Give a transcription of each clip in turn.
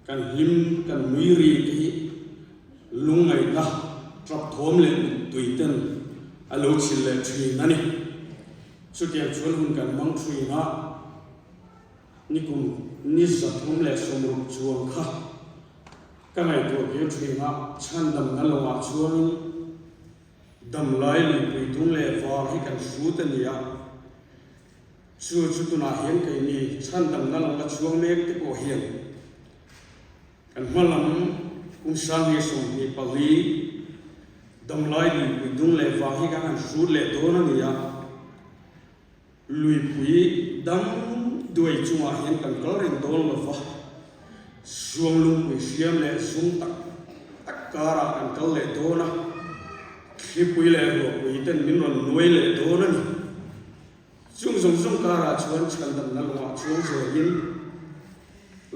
กันหิมกันมุยรีที่ลุงไงนะทรับทอมเลยตุยเต้นอารมณ์ชิลเลยทรีนั่นนี่สุดที่ชวนหุ่นกันมังทรีนะนี่กุมนี่สัตว์ทอมเลยสมรูปชวงค่ะก็ไงตัวเกี่ยวทรีนะฉันดำนั่นลงมาชวงดำไหลลุยไปทุ่งเลยฟ้าให้กันสู้เต็มยาสู้ชุดตัวน่าเห็นกันนี่ฉันดำนั่นลงมาชวงเมฆที่โกเห็นกันมาลำกุมสังเกตส่งมีปลีดำไหลลุยไปทุ่งเลยฟ้าให้กันสู้เลยโดนนี่ยาลุยปุยดำด้วยจังหวะเห็นกันก็เรียนโดนเลยฟ้าช่วงลุงปุยเสียมเลยสุ่มตักการะกันก็เลยโดนนะที่ปุยเลยหัวปุยเต้นมินวันรวยเลยโดนนี่ช่วงส่งการะชวนฉันดำนั่งว่าช่วงเสียยิน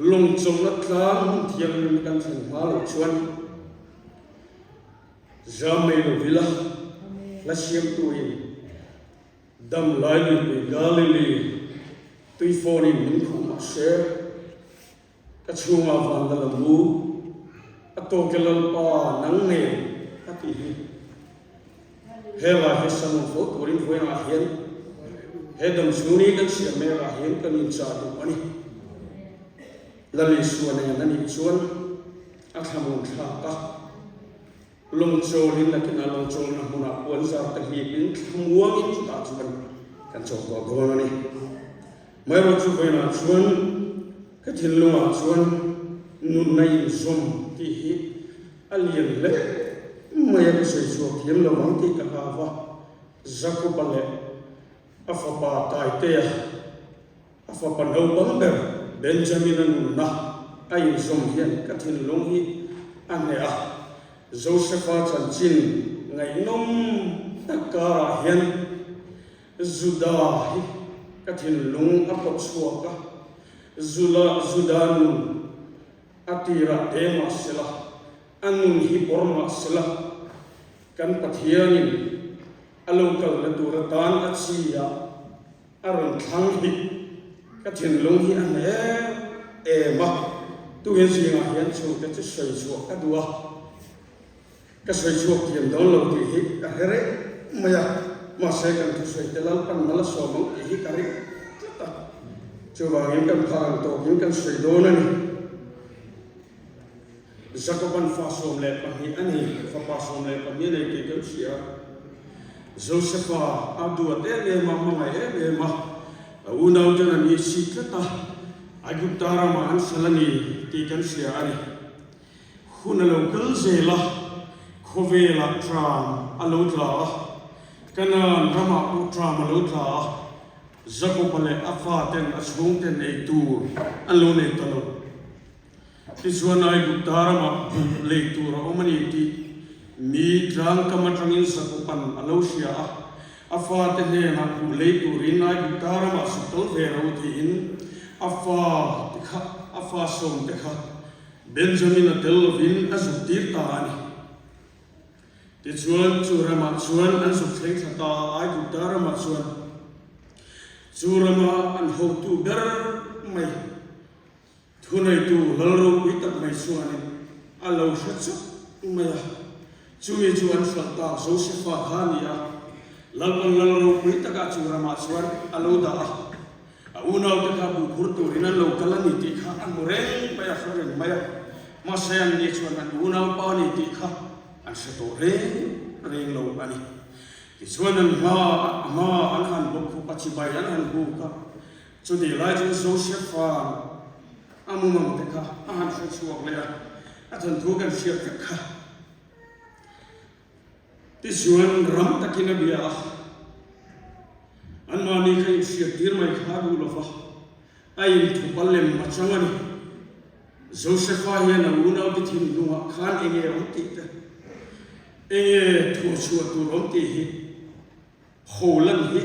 ลงจงรักครั้งเที่ยงกันถึงพาลชวนจะไม่รู้วิลาและเสียมตัวอินดำไหลลุยไปกาลิลีตุยฟอนิมินของมาเชกระช่วงอาวันดลมูอัตโตเกลัลปานังเนอัติฮิเฮลาเฮสันโฟตัวรินฟัวนาเฮียนเฮดัมชูนีกันเสียเมราเฮียนกันอินชาตุปนีลลิสวนเนี่ยนั่นอีกส่วนอัครมุนชาตาลงโจลินนักกินลงโจลินมุนาปวนซาตะฮีบินขมัวกินจุดอาจุบันกันโจกกวนนี่ไม่รู้จุบันอาชวนก็ทิ้งลงอาชวนนุนในซุ่มที่ฮิอัลยันเล่ไม่อยากใส่ชัวร์ทิ้งลงวันที่กะลาวะจักรบาลเล่อัฟบาตายเตียอัฟบานูบังเดอร์เบนจามินนุนนะไอ้ซุ่มเฮียนก็ทิ้งลงฮิอันเนี้ยโจเซฟาจันจินไงน้องตะการเฮียนจุดาฮิก็ทิ้งลงอัปชัวกะจุดานุนอัติระเดมาสละอันนุนฮิปอร์มาสละกันปะเทียนินอารมณ์กัลตุระตานอัจฉริยะอารมณ์ทั้งฮิก็ทิ้งลงฮิอันเอ๋มาตัวเองสิงห์เฮียนชูก็จะใส่ชัวก็ดูก็ใส่ชัวเทียนโดนเราที่ฮิก็เฮเร่ไม่อยากมาใส่กันที่ใส่แต่ละปันมาละสองที่ฮิการิจูบางยิ่งกันพางโตยิ่งกันใส่โดนนี่จักรพันธ์ฟาสโอมเล่ปันนี้อันนี้ฟาสโอมเล่ปันนี้ในเกี่ยวกับเสียโจเซฟาอับดุลเดลเมาไม่เอมาอุณาอุจนามีสิกตาอายุตารามันสลันีที่กันเสียอันนี้คุณเราเกิลเซล่าโคเวล่าทรามอโลตรากันนรามาอุตรามอโลตราจักรพรรดิอัฟาเตนอัศวงเตนเอตูอันโลเนตโลที่ส่วนนายกุตารามาเลตูร์อมันอีที่มีทางกรรมทางอินสักปันอโลเชียอัฟาเตนเนนักเลตูรินายกุตารามาสุดโตเวรุทีอินอัฟาสมเตคะเบนจามินเดลวินอัสุติร์ตานีที่ส่วนจูรามาส่วนอันสุดเล็กสตาไอกุตารามาส่วนจูรามาอันหกตูเดอร์ไม่ทุนไอตูลลรูวิตักไม่ส่วนนี้อัลลอฮฺชัดชัดไม่จูมีจูอันสัตตาโจเซฟาฮานียาลลรูวิตักจูรามาส่วนอัลลอฮฺดาอุณาอุตกาบุคุรตูรินันโลกัลนิติข้าอันมุเรงไปอาศัยไม่มาเสียงนี้ชวนอันอุณาปานิติข้าอันเสตโเรงโลอันนี้ที่ชวนอันมาอันหันบุกปัจจุบันอันหันบุกข้าจุดที่ไล่จนโจเซฟาอามุมังเตข้าอาหารช่วยช่วยเลยอาจารย์ทุกันเสียเตข้าที่ชวนรำตะกินเบียอันมานี่ใครเสียดีร์ไม่ขาดูลฟ้าไอ้ทุบเล่มมาจังวะนี่โจเซฟาเฮียนะอุณาอุทิมลุงขานเองอุติตเองทุชัวตุลมตีฮิโหลันฮิ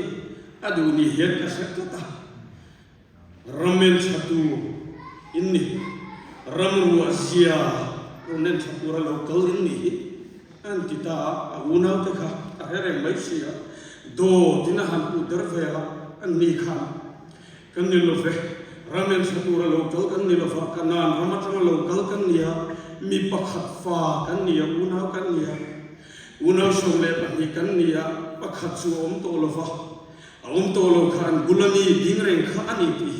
อดูนี่เฮียกษัตริย์ตารำเมนชัตูอินนี่รำรัวเซียรุนเนนชัตูระโลกลอินนี่อันที่ตาอุณาอุตกาอะไรไม่เสียโดที่น่าหันอุดรเวลาอันนี้ข้ามกันนี่ลูกเฟ ramen satura local kan ni lafa kanan ramatang local kan niya mi pakhat fa kan niya unaw kan niya unaw somle pani kan niya pakhat su to lafa to lo khan gulani dingreng kha ani ti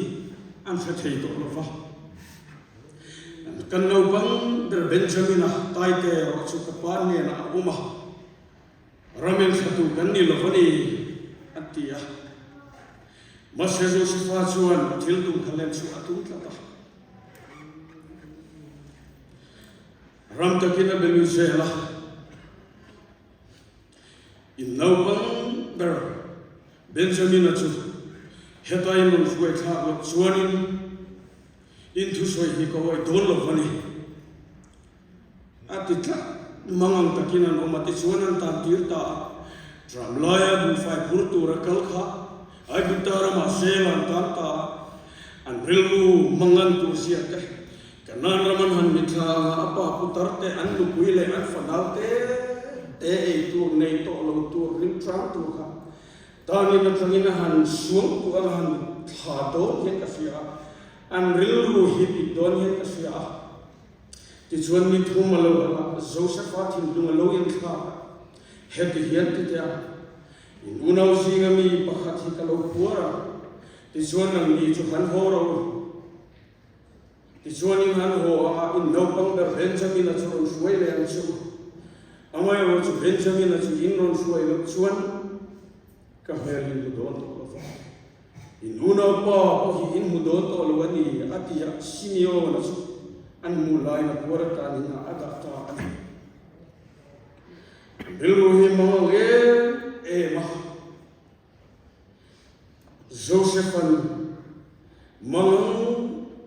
an sa thei to lafa kan no bang der Benjamin taite ro chu kapan ne na uma ramen satu kan ni lafa ni atia Masezo sifachuan tiltum kalen su atum tata. Ram takina belusela. In naupang ber Benjamin achu hetai no suai thak suanin into suai hikawai don lovani. Atitla mangang takina no mati suanan tan tirta dramlaya bu fai purtu rakal kha ai bitara maselan tanta an rilu mangan kursiat kanan raman han mitra apa putarte an lu kuile an fanalte e tu nei to lo tu ring tram tu kha tani na tangina han suang tu han thado he kasia an rilu hi don he kasia ti chuan mi thum lo Josephat hin dung lo in kha he ti hian ti ta unaw singami pakhat hi kalo puara ti chuan nang ni chu han ho ro ti chuan in han ho a in no pang der Benjamin a chu suai le an chu amai ro chu Benjamin a chu in ron suai lo chuan ka herin du don to fa in unaw pa o hi in mu don to lo ani atia Simeon a chu an mu lai na puara ta ni na ada ta ani bilu hi ma ma Josephan mang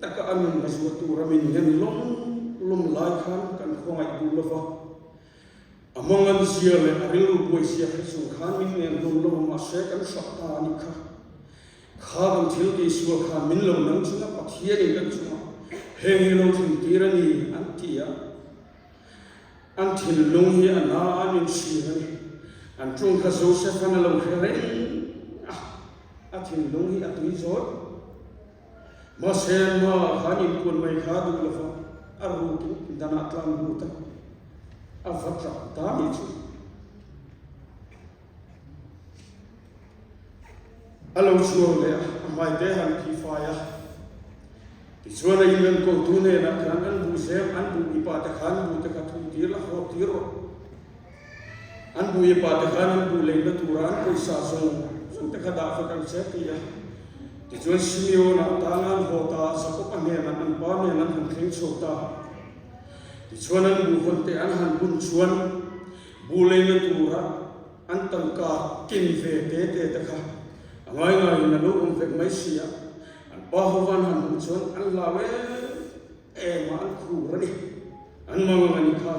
taka amin maswatu ramin yan lum lai khan kan khongai du lova amangan sia le arilu boy sia su khan min yan dum lo ma se kan sakta ni kha khan thil ki su khan min lo nang chuna pathia ni kan chuna he hi lo thim tirani antia anthil lung hi ana anin si hani an chung kha Josephan lo khere atin lungi atui zot masen ma hanin kun mai khadu lafa aru ki dana tlang buta afatra ta mi chu alo chuo le mai de han ki faya ti chuana imen ko tu ne na kan an bu se an bu ipa ta khan bu ta ka thu tir la ho tiro an bu ipa ta khan bu le na turan ko sa so te kada fa kan se ti ya ti chuan Simeon na tangan hota sakop ane na an pa ne na han thing chota ti chuan an bu hon te an han bun chuan bu le na tura an tam ka kin ve te ta kha angai ngai na lo um vek mai sia an pa ho van han bu chuan an la we e ma an khu ra ni an ma ma ni kha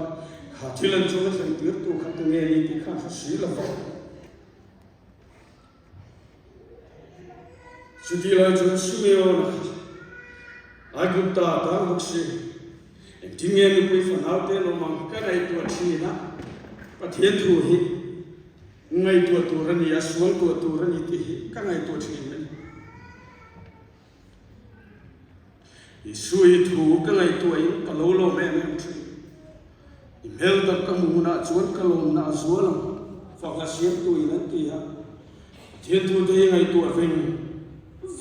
thilan chuan san tir tu kha tu ne ni ti kha si la fa Sudila jun Simeon agupta ta hoksi tinge ni pui fanaute no mang kanai tu thina pathian thu hi ngai tu rani aswang tu rani ti hi kangai tu thina isui thu kangai tu ai kalolo me me thi imel da kamuna chuan kalom na azwalam fa la siam tu ina ti ha thien thu te ngai tu aveng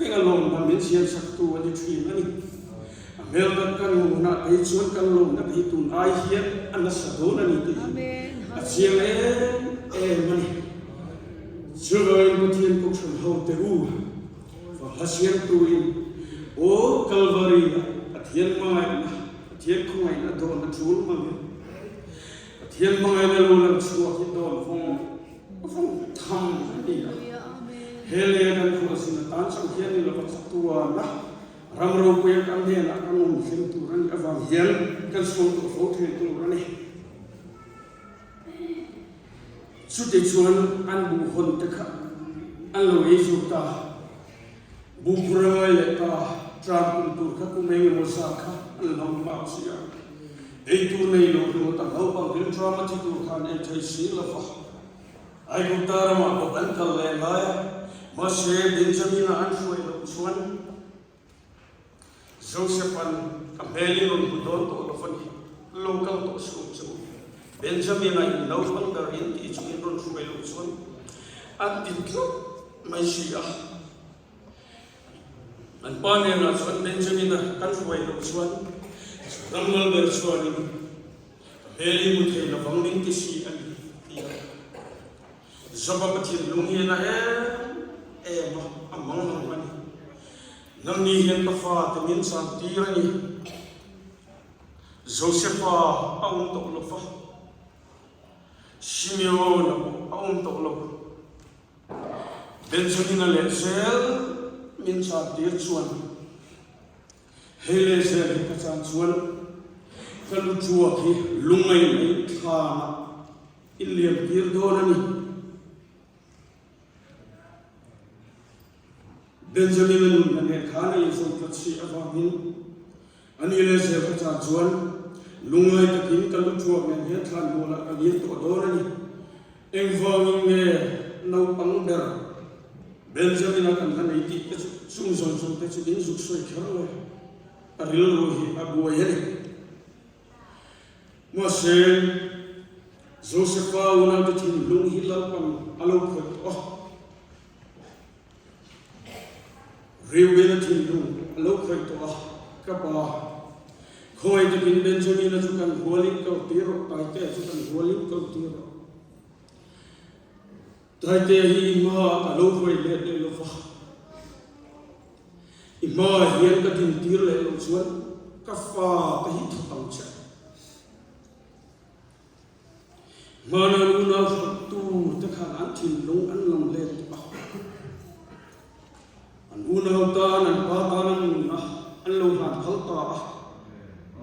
Venga long na min sian saktu ani thi ani amel dan kan na ai chuan kan long na hi tun ai hian an sa do na ni ti amen achiang e mani chuan ko tien ko chon ho te u fa hasian tu in o calvary athian mai na athian khoi na do na chul ma athian mai na lo na chuak hi do phong tham ni hele dan ko sin tan sang hian ni lo tua na ramro ko ya kam he na kam sim tu ran awang hian kan so to fo the tu ran ni su te chuan an bu hon te kha an lo e su ta bu pura le ta tram tu kha ku me mo sa kha an lo ma sia e tu nei lo tu ta lo pa bin drama ti tu khan e thai si la fa ai ku ta ra ma ko an kal le la Mase Benjamin an suai lo chuan Josephan Kamelin Budon to Lofani local to school Benjamin I know Hungarian teaching in Ruelson at the club my Shia and Panen as one Benjamin Kanway Loswan Ramal Berswani Kamelin would have a founding to see and Zababatin Lumina among money. Namni hen kafa tamin san tirani Josepha aun toklofa Simeon aun toklofa Benjamin Alexel min sa tirchuan Helezel kasan chuan kalujua ki lungai nei thana iliam pirdonani Benjamin and Khana is on Platsi Avamin, and Eles Juan, Lunga the King Kalutu and Yetan Mola and Yet Odorani, involving no Pangder, Benjamin and Haniti, Susan, so that's in Zuxo, a real Abuayel. Moshe Josepha, one of the team, Lunghila, and Alok. Reuben Tindu, Lokaitoa, Kapa, Koi the King Benjamin as you can holding Kautiro, Taite, you can holding Kautiro. Taite, Ima, Alokoi, Lelofa. Ima, Yanka Tintiro, Loswan, Kafa, Tahit Pancha. Mana Luna, two, the Kalantin, long and long led. Una ta nan patanan na allo han khalta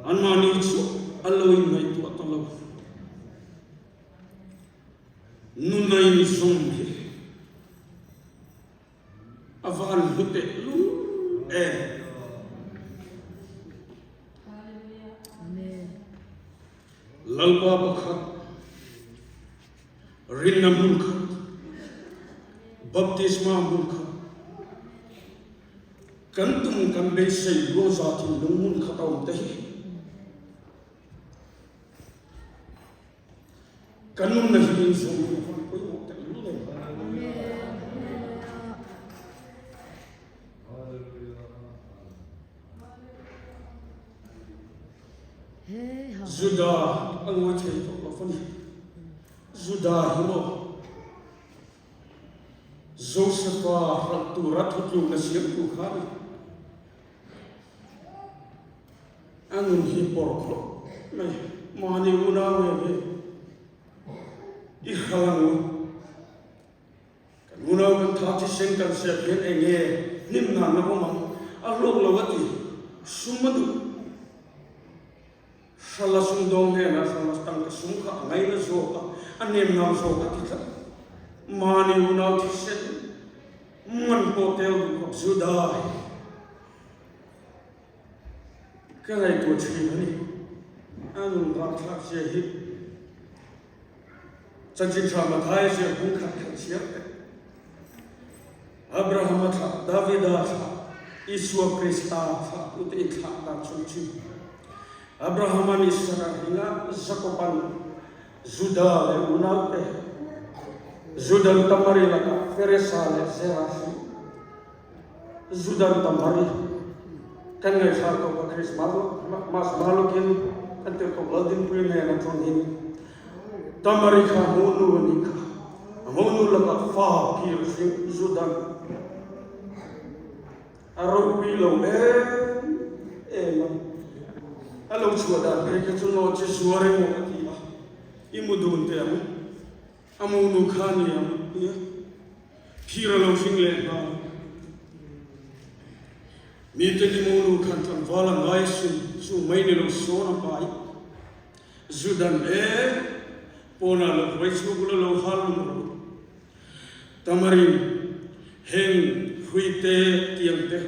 anmani chu allo in mai tu atalo nunai sombe avan hute lu amen lalpa bakha rinna mulkha baptisma mulkha Kantum kan be say rosa tin lumun khataw tahi kanum na hin so ko mo ta lu Judah angwa chei to fani Judah himo Josepha raktu rathu na siam tu khari Angun hi porko, mai mani una wege, ihalangu. Kan una kan thati sengkan sepen enge nimna na bomang alok lawati sumadu. Salah sundong he na salah tang kesungka ngai na soka anem na soka kita. Mani una tisen man potel ko Judah. Kalai tu ciri ni, anu raksa sihir. Janji sama thai sih bungkat siapa? Abraham thak, David thak, Yesus Kristus thak, uti thak dan suci. Abraham Israel hingga Zakopan Judah le unau Judah tamari laka Feresa le Zerasi Judah tamari kan ngai sa ko Chris mas malukin kan te ko golden queen na thongin tamari kha monu ni kha monu la fa pir sing Judah aro pilo man alo chuada ke chuno che suare mo ati imudun te amunu khani ya pira lo sing le ba Mite di mulu kantan vala ngai su maini lo sona pai Judan pona lo presu gula lo halum tamarin heng huite tiante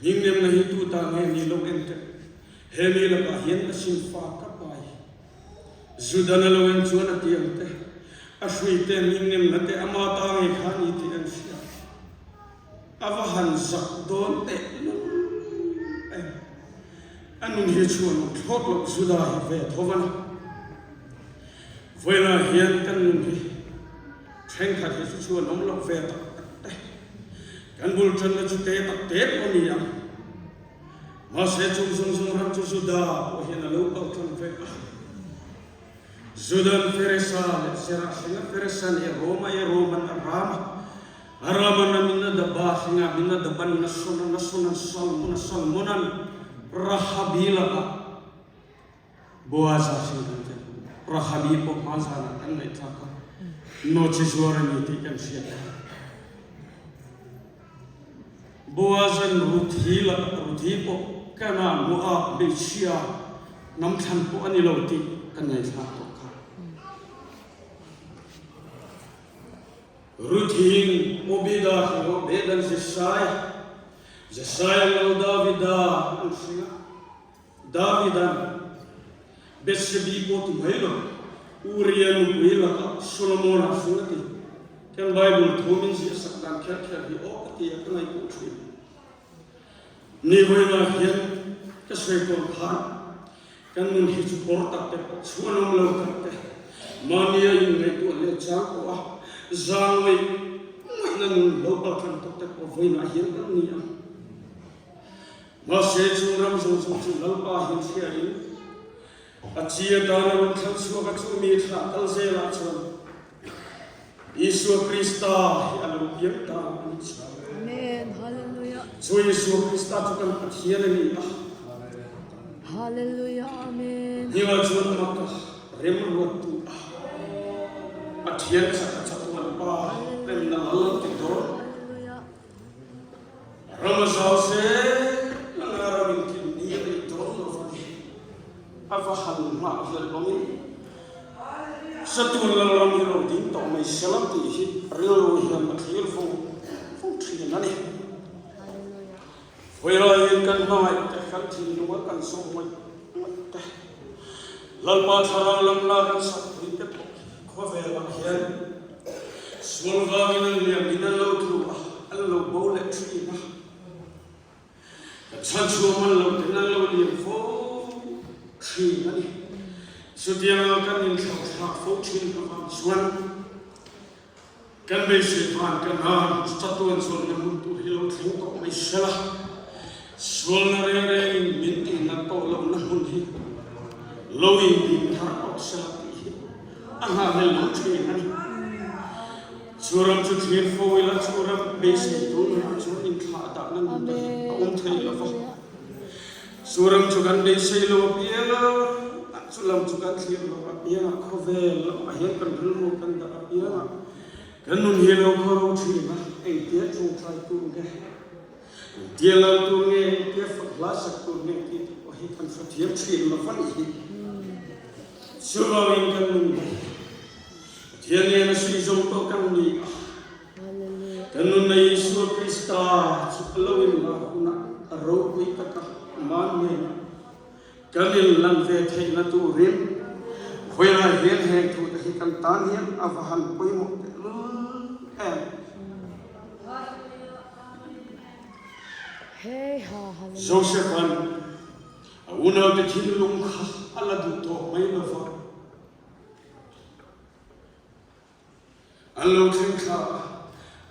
ningnem na hitu ta ngai ni lo ente hemi la ka hien asin fa ka pai Judan lo en chuana tiante ashuite ningnem na te amata ngai khani ti an sia avahan zak don te anh nung hi chuan thot lo suda hi ve thovan voila hian kan nung hi theng khat hi chuan om lo ve ta kan bul chan la chu te ta te oni ya ma se chung sung sung ram chu suda o hian lo au thon ve Zudan Feresan, Sera Singa Feresan, Roman Arama namina da Basinga, Mina da Ban Nasunan, Salmonan, Rahabila, Boaza Singa, Rahabipo Mazana, and Letaka, Noches Warranty and Sieta. Boazan Ruthipo, Kana, Moa, Bishia, Namtampo, Aniloti, and Letaka. Rutin Obida Obedan Jesiah lo Davidan Besebi pot Melo Urian Wilaka Solomon Sunati Can Bible Tomin Sakan Kerker Okati Akanai Putri Nivela Hian Kasreton Khan Can his porta Suanum Lotate Mania in Leto Lechako Zangway, nang local contact of Vina here, Message Ramson to Lalpa Hinshirin, a Chia Dana Kansuka to meet Alzera, Isu Christa, Amen. Hallelujah. So Isu Christa to come at hearing. Hallelujah. Amen. He was one of Remember to at Yensa. Then the Lord to door. Ramazal said, Naramin nearly told of Avahan Mahalomi. Saturn Lamiro didn't on my salati, real him a clear for tree money. Where I can buy the country to work and so much. Lalpa Saralam Lagan Sapit, Kovela here. Small vagin and Minalo to Allo Bowlet tree. The church woman loved the Nalo for tree. So the American in 14 of one can be said, can have statues on the moon to Hilo Trinko, Michelle. Swollen minty, not all of Namundi. Lowing the tar of Salati. I have a long tree. Suram to clear for will Suram basic to in Kata and Suram to Gande Sailor Piera, Sulam to Gatia, Piera, Covel, a Yakan Hilmo and the Piera. Cannon Hilo Coro Trina, a dear to try to get. Dear love to me, dear for glass to make it, or he can for dear tree of funny. Suram can. Tiada yang selisih kami. Kanun Yesus Kristus sebelum lahuna rohi kata mana. Kanil lantai thayna tu rim. Hoya hian heng tu tahikan tanian avahan poimo. Josepan, una de kilung ala duto may lava. Allo Trinka,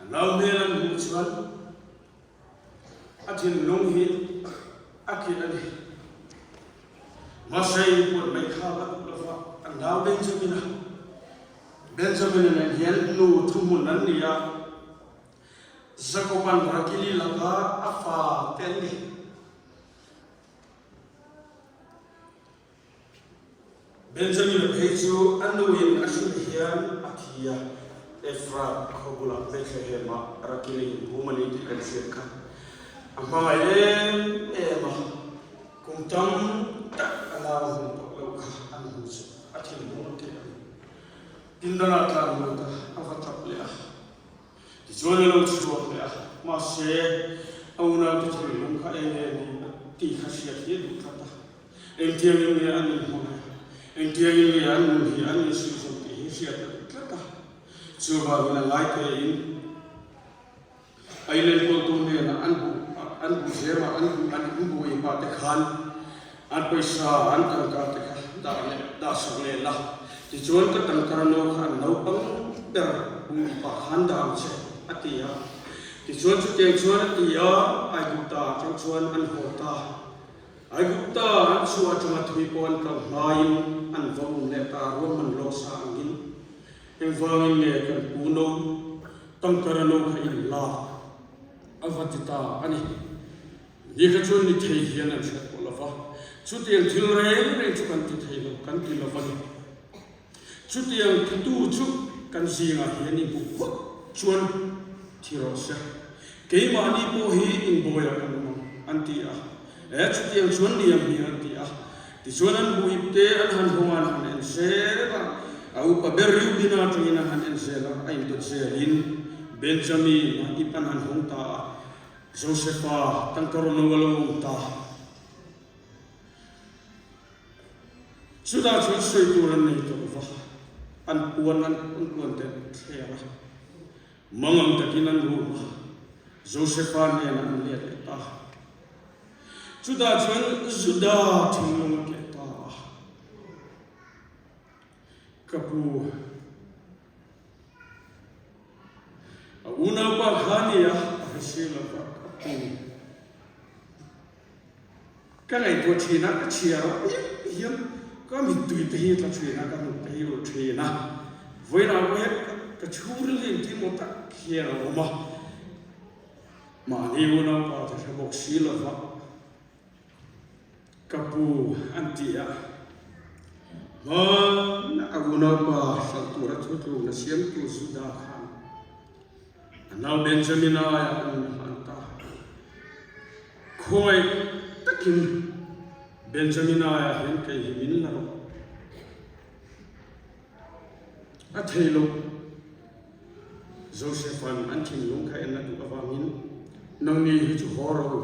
now Melan Mutual, Atin Longhi, Akilani. Masay would make Haba, and now Benjamin and Yen no Tumunania, Zakopan Rakili Lava, Afa, Telly. Benjamin Peju, and the wind, Ashuhian, Akia. Efra Kobula Bethlehem, Rakili, Humanity and Sirka. Amaye, Emma, Kuntam, Alazan, Loka, and Hus, Atil Monte, Dindanata, Avataplia. The Zonal Suria, Marse, Auna Lunka, Tikasia, Yukata, and tearing the animal, and tearing the animal, the animal season, the Hisia. Suba bila like in Island ko to me na anbu zero anbu ipa te khan an paisa an angka te kha da sang le la ti chuan ka tan karano khan no pang der pa khan dam che atia ti chuan chu te chuan atia ai gupta chang chuan an hota ai gupta an chuwa chama thui pon ka main an vong le ta ro man lo sa angin en vangin le kan puno tang karano kha in la avatita ani ni ka chuan ni thei hian an chat ko lawa chu tiang thil re chu kan ti thei lo kan ti lo van chu tiang tu chu kan zinga hian ni bu chuan thiro sa ke ma ni po hi in boya kan mo anti a chu tiang chuan ni am hi anti a ti chuan an bu ipte an han hongan han en se ba au pa berriu dina tungina han en se la ai to se in Benjamin ipan han hong ta Josepha tangkarono walong ta sudah selesai turan itu fa an puan te thera mangam takinan rumah Josepha ne an lihat ta sudah tinggal kita kapu una pa khani ya sila pa kan ai to thina ka chia hiam ka mi tui te hi ta thina ka mu te hi ro thina voina we ka chur le ti mo ta khia ro ma ni una pa ta bok sila fa kapu antia ma na aguna pa saltura thu na siam tu suda khan now Benjamin anta khoi takin Benjamin hen kai himin la a thelo Joseph an thin lung khai na tu awangin nang ni hi chu horo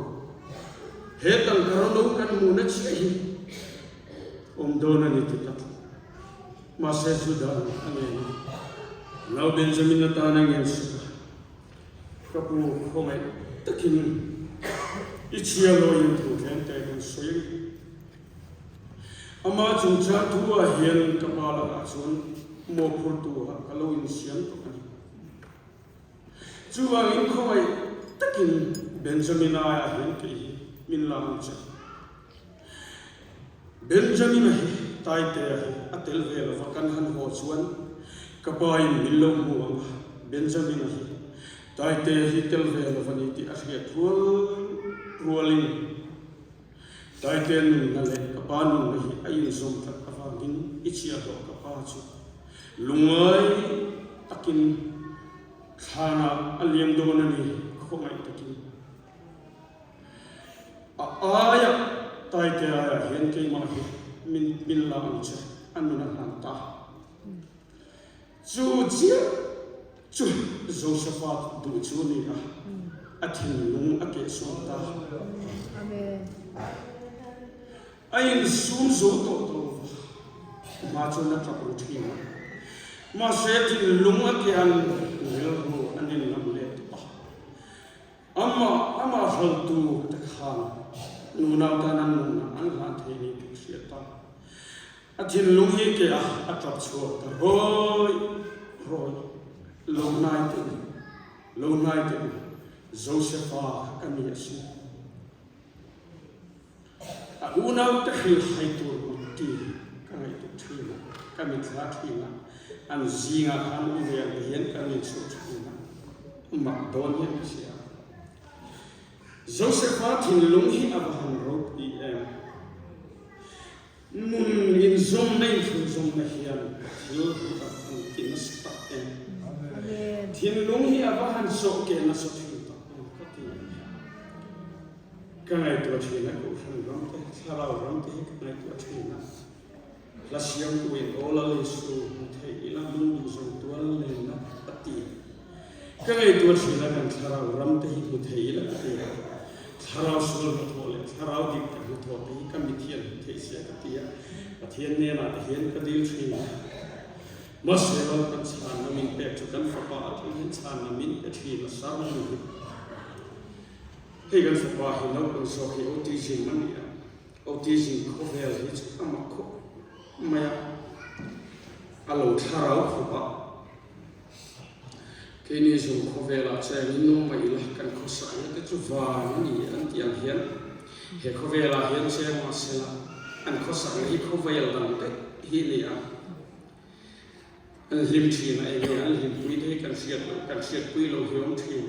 he tang karano kan mu na chi hi dona ni tu ta ma se su da ane now Benjamin na ta na ngem kapu khomai takin ichia lo yin tu ken te kan soi ama chung cha thua hian kapala a chun mo phur tu ha kalo in siam to kan chuwa in khomai takin Benjamin a hian ke min lam cha Benjamin hi tai te atel vel vakan han ho chuan kapai millo mu Benjamin hi tai te hi tel vel vani ti ashe ruling tai te na le kapanu hi ayin som ta avangin ichia do kapa chu lungai takin khana aliam do na ni khomai takin aya tai te aya hen ke ma hi min la che anuna han ta chu Josephat du chu ni a thin lung a ke so ta Amen. Ayin sum zo to ma chu na ta ru thi ma se thin lung a ke an ngel ro anin lam le ta amma hal tu ta khan nu na ta nan nu na an la the ni tu sia ta a thin lung hi ke a tap chu ta roi Long night, Josepha kami asin. Unaw tahil haitur uti kami tutina kami tlatina an zinga kami uyan kami sutina Macedonia siya. Josepha tinlunghi abahan road nun in zom na hiyan kinasta Thin lung hi abahan so ke na so thin ta kangai to thina ko san ram te tharau ram te kangai to thina la siam tu in ola le su the ila lung so tual le na pati kangai to thina kan tharau ram te hi tu the ila te tharau sul ma thole tharau dik ka tho te ka mithian the sia ka tia pathian ne na hian ka dil thina Masih kan sana min pek cukan fapa atin sana min ethi na sarung hei kan fapa hi no kan so hi oti jing man ya autism ko vel hi chu ama ko maya alo tharau khoba kini zum ko vela chang inu mai la kan ko sa te chu va ni an tiang hian he ko vela hian che ma sela an ko sa hi ko vel dan te hi ni a an lim thi na ai an lim pui de kan siat pui lo hiom thi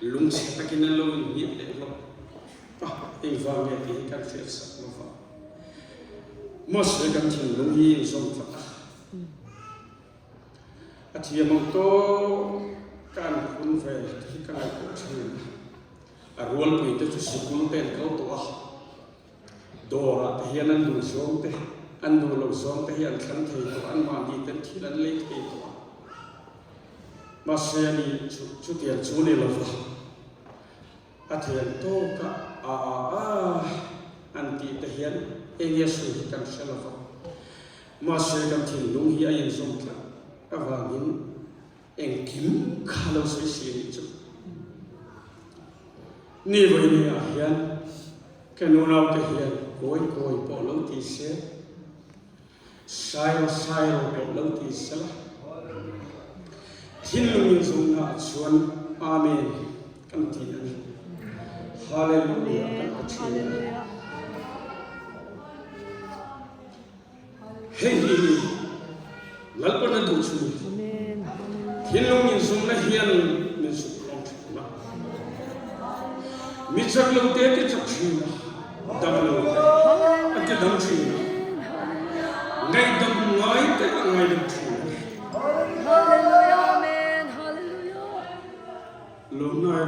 lung se takin lo ni le lo in va me ti kan siat sa lo va mos le kan thin lo hi som fa a thi mong to kan kun ve ti kan ai ko chin a rol pui te chu sikul ten ko to a dora te hian an du som te an du lo som te hian than thei to an ma ni ten thil an le thei to ma se ni chu tian chu ni lo fa a thian to ka an ti te hian enge su kan se lo fa ma se kan thin lung hi a yin som tla a wangin eng kim khalo se si ni chu ni voi ni a hian kanunau te hian koi po lo ti se sai po lo ti se la thin lung in zum na chuan amen kan ti ani hallelujah kan ti Hallelujah. hey lalpana du chu Amen. thin lung in zum na hian min su khong na mi chak lo te ke chak chi na dam lo ate dam chi ngai dam ngai te ngai dam chi Hallelujah. Amen. Hallelujah. lo nai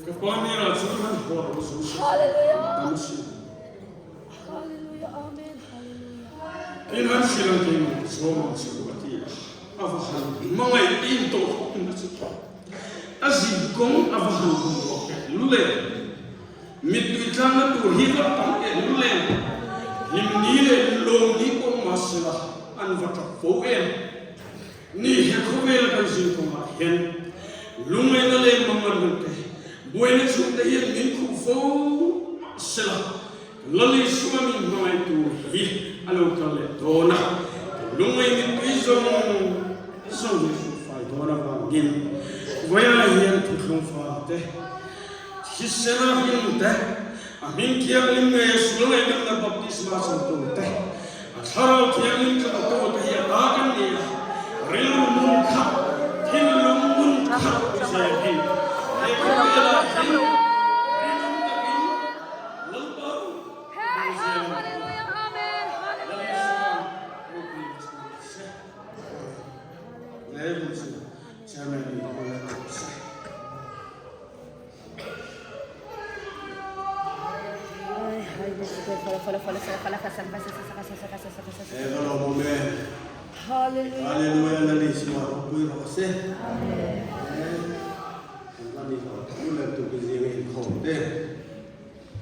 kapani ra chu man ho ro su Hallelujah. dam chi Hallelujah. Amen. Hallelujah. in han shi lang ke so ma chu ati ava han mangai in to in chu azin kong ava han ko lule mit tu tang tu hi ka tam e lule him ni le lo ni ko masla an va ta fo em ni he ko vel kan sin ko ma hen lungai na le mamar te buena chu te yen min ku fo sela lali suami mai tu hi alo ka le dona lungai min tu zong ni fu fai dona ba gin voya yen tu khong fa te hisena hin te amin kia lim me sulungai nam na baptisma san tu te atharo kia lim ka to te ya ta kan ni ril mun kha hin lum mun kha se hin ai ko la hin Hallelujah. Amen. Hallelujah. Hallelujah. Hallelujah, nani semua rukui rose. Amen. Nani kalau tu kita kau tu